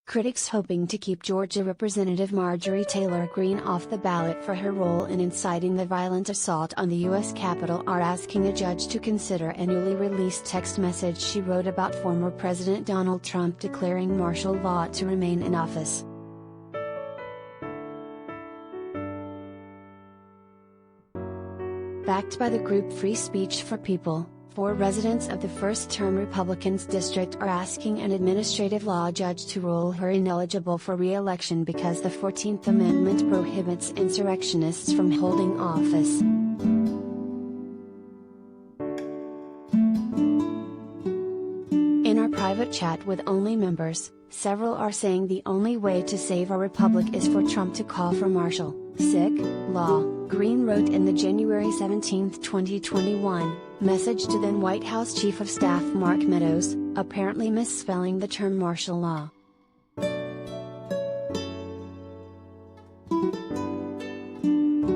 Critics hoping to keep Georgia Representative Marjorie Taylor Greene off the ballot for her role in inciting the violent assault on the U.S. Capitol are asking a judge to consider a newly released text message she wrote about former President Donald Trump declaring martial law to remain in office. Backed by the group Free Speech for People, 4 residents of the first-term Republicans' district are asking an administrative law judge to rule her ineligible for re-election because the 14th Amendment prohibits insurrectionists from holding office. In our private chat with only members, several are saying the only way to save our republic is for Trump to call for martial law, Greene wrote in the January 17, 2021, message to then White House Chief of Staff Mark Meadows, apparently misspelling the term martial law.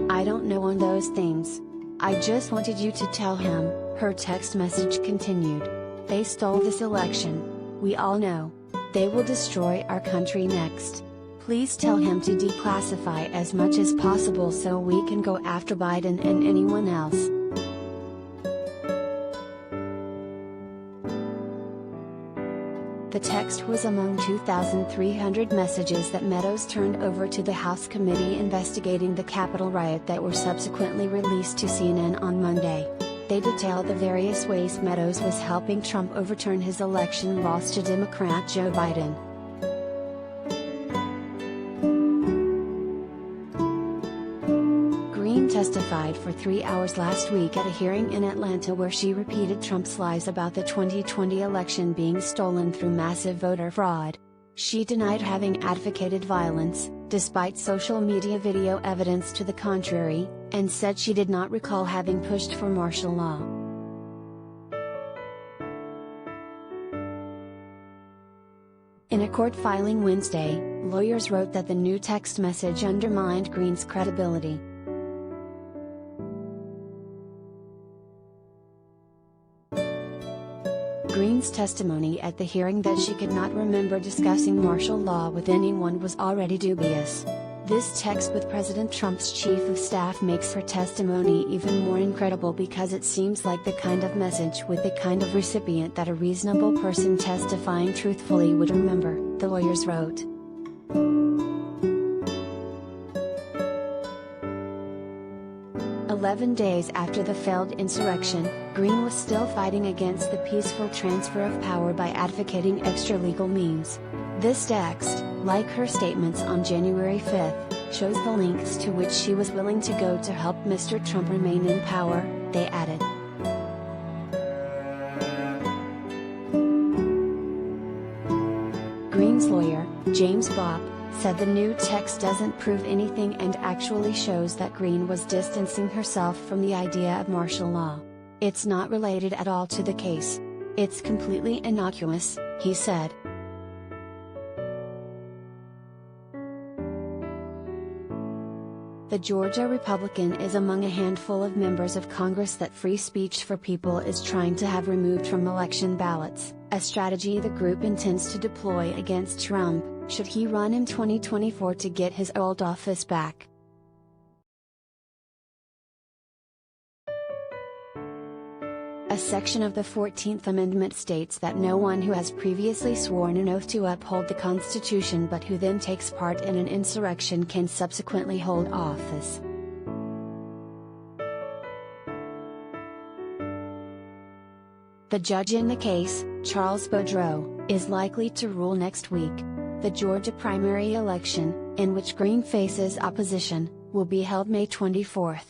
I don't know on those things. I just wanted you to tell him, her text message continued. They stole this election. We all know. They will destroy our country next. Please tell him to declassify as much as possible so we can go after Biden and anyone else. The text was among 2,300 messages that Meadows turned over to the House committee investigating the Capitol riot that were subsequently released to CNN on Monday. They detail the various ways Meadows was helping Trump overturn his election loss to Democrat Joe Biden. Greene testified for 3 hours last week at a hearing in Atlanta where she repeated Trump's lies about the 2020 election being stolen through massive voter fraud. She denied having advocated violence, despite social media video evidence to the contrary, and said she did not recall having pushed for martial law. In a court filing Wednesday, lawyers wrote that the new text message undermined Greene's credibility. Greene's testimony at the hearing that she could not remember discussing martial law with anyone was already dubious. This text with President Trump's chief of staff makes her testimony even more incredible because it seems like the kind of message with the kind of recipient that a reasonable person testifying truthfully would remember, the lawyers wrote. "11 days after the failed insurrection, Greene was still fighting against the peaceful transfer of power by advocating extra legal means. This text, like her statements on January 5, shows the lengths to which she was willing to go to help Mr. Trump remain in power," they added. Greene's lawyer, James Bopp, said the new text doesn't prove anything and actually shows that Greene was distancing herself from the idea of martial law. "It's not related at all to the case. It's completely innocuous," he said. The Georgia Republican is among a handful of members of Congress that Free Speech for People is trying to have removed from election ballots, a strategy the group intends to deploy against Trump, should he run in 2024 to get his old office back. A section of the 14th Amendment states that no one who has previously sworn an oath to uphold the Constitution but who then takes part in an insurrection can subsequently hold office. The judge in the case, Charles Boudreaux, is likely to rule next week. The Georgia primary election, in which Greene faces opposition, will be held May 24.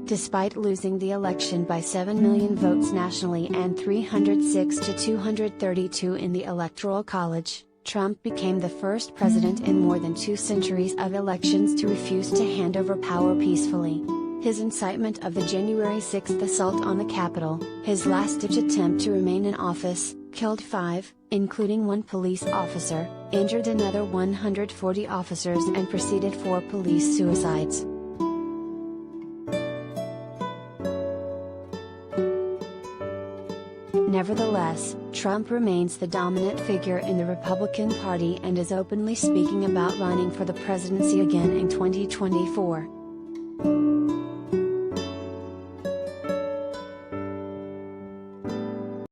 Despite losing the election by 7 million votes nationally and 306 to 232 in the Electoral College, Trump became the first president in more than 2 centuries of elections to refuse to hand over power peacefully. His incitement of the January 6 assault on the Capitol, his last-ditch attempt to remain in office, killed 5, including 1 police officer, injured another 140 officers and preceded 4 police suicides. Nevertheless, Trump remains the dominant figure in the Republican Party and is openly speaking about running for the presidency again in 2024.